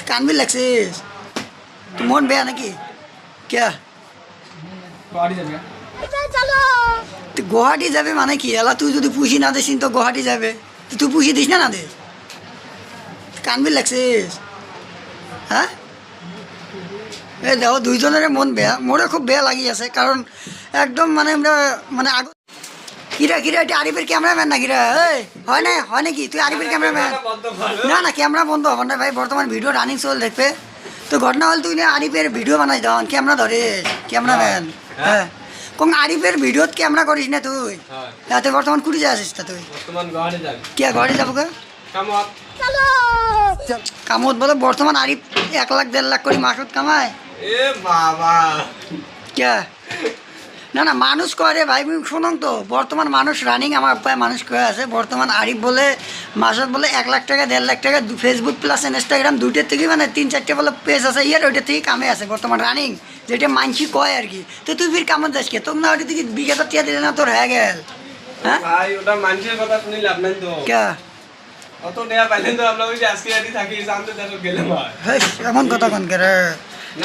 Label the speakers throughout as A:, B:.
A: কানবি লাগছিস তো মন বেয়া নাকি কে গুয়াহাটি যাবে মানে কি এলা তুই যদি পুষি না দিস তো গুয়াহাটি যাবে তুই পুষি দিস না দিস কানবি লাগছিস হ্যাঁ এই দেখো দুইজনের মন বেয়া মোরে খুব বেয়া লাগি আছে কারণ একদম মানে আমরা মানে আগ কিরা কিরা এটা আরিফের ক্যামেরাম্যান না কিরা এই হয় নাকি তুই আরিফের ক্যামেরাম্যান না ক্যামেরা বন্ধ হবার না ভাই বর্তমান ভিডিও রানিং চল দেখবে তো ঘটনা হল তুই না আরিফের ভিডিও বানাই দন ক্যামেরা ধরে ক্যামেরাম্যান হ্যাঁ কোন আরিফের ভিডিওত ক্যামেরা করিস না তুই তুই বর্তমান কুড়ি যা আসিস তা তুই কে ঘরে যাবো কে কামত বলে বর্তমান আরিফ 1 লাখ 1.5 লাখ করে মাসুদ কামায় কে না মানুষ করে ভাই শুনুন তো বর্তমান মানুষ রানিং আমার পায়ে মানুষ করে আছে বর্তমান আরিফ বলে মাসত বলে 1 লাখ টাকা 1.5 লাখ টাকা ফেসবুক প্লাস ইনস্টাগ্রাম দুইটার থেকে মানে 3-4টে বলে পেজ আছে ওইটার থেকে কামে আছে বর্তমান রানিং যেটা মানসি কয় আর কি তো তুই ফির কামত যাস কে তোর না ওইটা থেকে বিঘাটা টিয়া দিলে না তোর হয়ে গেল হ্যাঁ
B: ভাই ওটা মানুষের কথা শুনি লাভ নাই তো
A: কে
B: অত নেয়া পাইলেন তো আমরা ওই যে আজকে রাতে থাকি জানতে দেখো গেলে ভাই
A: এমন কথা কোন করে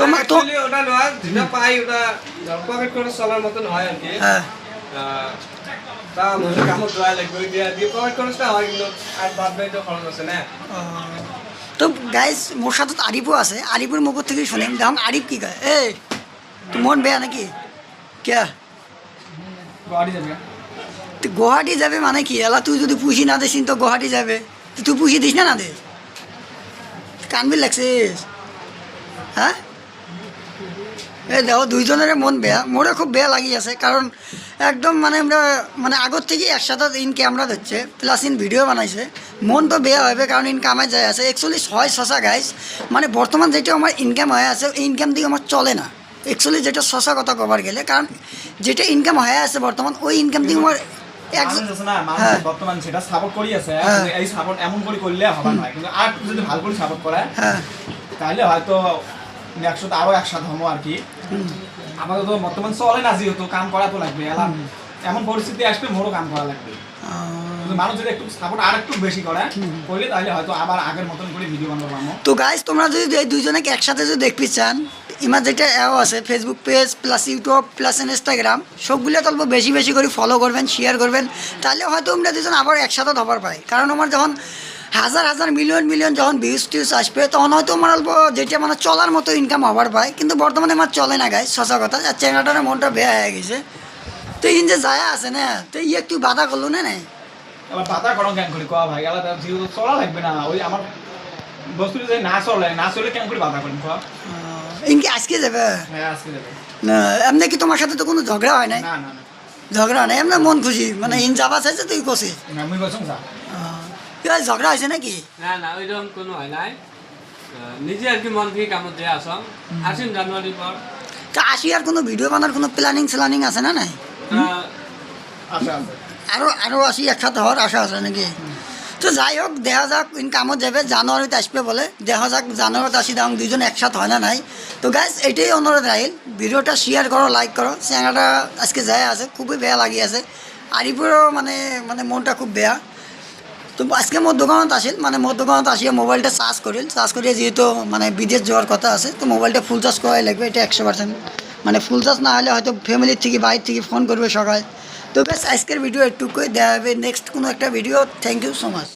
B: তোমার তো ওটা নয় যেটা পাই ওটা পকেট করে চলার মতন হয় আর কি
A: হ্যাঁ
B: তা মনে কামত দোয়া লাগবে দিয়া দিয়ে পকেট খরচটা হয় কিন্তু আর বাদ বাই তো খরচ আছে না
A: তো গাইস মোর সাথে তো আরিফও আছে আরিফের মুখ থেকে শুনি দেখুন আরিফ কি কয় এই তুই মন বেয়া নাকি কে তুই গুয়াহাটি যাবে মানে কি এলা তুই যদি পুষি না দিস তো গুয়াহাটি যাবে তুই পুষি দিস না দিস কানবি লাগছিস হ্যাঁ এই দেখো দুইজনের মন বেয়া মোরে খুব বেয়া লাগি আছে কারণ একদম মানে আমরা মানে আগর থেকে একসাথে ইন ক্যামেরা ধরছে প্লাস ইন ভিডিও বানাইছে মন তো বেয়া হবে কারণ ইন কামাই যায় আছে অ্যাকচুয়ালি হয় শশা গাইস মানে বর্তমান যেটা আমার ইনকাম হয়ে আছে এই ইনকাম দিয়ে আমার চলে না অ্যাকচুয়ালি যেটা শশা কথা কবার গেলে কারণ যেটা ইনকাম হয়ে আছে বর্তমান ওই ইনকাম দিয়ে আমার
C: বর্তমান সেটা সাপোর্ট করি আছে এই সাপোর্ট এমন করে করলে হবে না কিন্তু আর যদি ভালো করে সাপোর্ট করে তাহলে হয়তো একসাথে আরো একসাথে হবো আর কি আমাদের তো বর্তমান চলে না যেহেতু কাম করা তো লাগবে এমন পরিস্থিতি আসবে মোরও কাম করা লাগবে মানুষ যদি একটু সাপোর্ট আর একটু বেশি করে করলে তাহলে হয়তো আবার আগের মতন করে ভিডিও বানাবো
A: তো গাইস তোমরা যদি এই দুইজনকে একসাথে যদি দেখতে চান ইমার যেটা অ্যাও আছে Facebook page plus YouTube plus Instagram সবগুলো তো বেশি বেশি করে ফলো করবেন শেয়ার করবেন তাহলে হয়তো আমরা দুজন আবার একসাথে ধবার পাই কারণ আমার যখন হাজার হাজার মিলিয়ন মিলিয়ন যখন ভিউজ আসবে তখন হয়তো আমার অল্প যেটা মানে চলার মতো ইনকাম হবার পায় কিন্তু বর্তমানে আমার চলে না গাই সচা কথা আর চ্যাংড়াটার মনটা বেয়া হয়ে গেছে তো ইন যে যায় আছে না তো ইয়ে তুই বাধা করলো না নাই
C: এবার বাধা করো কেন করে কোয়া ভাই আলাদা যেহেতু চলা লাগবে না ওই আমার বস্তু যদি না চলে কেন করে বাধা করেন কোয়া
A: ইনকি আজকে যাবে
C: হ্যাঁ আজকে যাবে
A: না এমনি কি তোমার সাথে তো কোনো ঝগড়া হয় নাই
C: না না
A: ঝগড়া নাই এমনি মন খুশি মানে ইন যাবা চাইছে তুই কছিস
C: আমি বলছি যা
A: ঝগড়া হয়েছে নাকি
B: না ওইরকম কোনো হয় নাই নিজে আর কি মন থেকে কামত দিয়ে আসলাম আসেন জানুয়ারির পর
A: তা আসি আর কোনো ভিডিও বানার কোনো প্ল্যানিং আছে না নাই
C: আচ্ছা
A: আরো আসি একসাথে হওয়ার আশা আছে নাকি তো যাই হোক দেখা যাক ইন কামত যাবে জানুয়ারিতে আসবে বলে দেখা যাক জানুয়ারিতে আসি দেখুন দুজন একসাথে হয় না নাই তো গাইস এটাই অনুরোধ রাহিল ভিডিওটা শেয়ার করো লাইক করো চ্যাংড়াটা আজকে যায় আছে খুবই বেয়া লাগি আছে আরিফেরও মানে মনটা খুব বেয়া তো আজকে মোর দোকানত আসিল মানে মোর দোকানত আসিয়া মোবাইলটা চার্জ করিয়ে যেহেতু মানে বিদেশ যাওয়ার কথা আছে তো মোবাইলটা ফুল চার্জ করাই লাগবে এটা 100% মানে ফুল চার্জ না হলে হয়তো ফ্যামিলির থেকে বাইরে থেকে ফোন করবে সকাল তো বেশ আজকের ভিডিও একটুকুই দেওয়া হবে নেক্সট কোনো একটা video thank you so much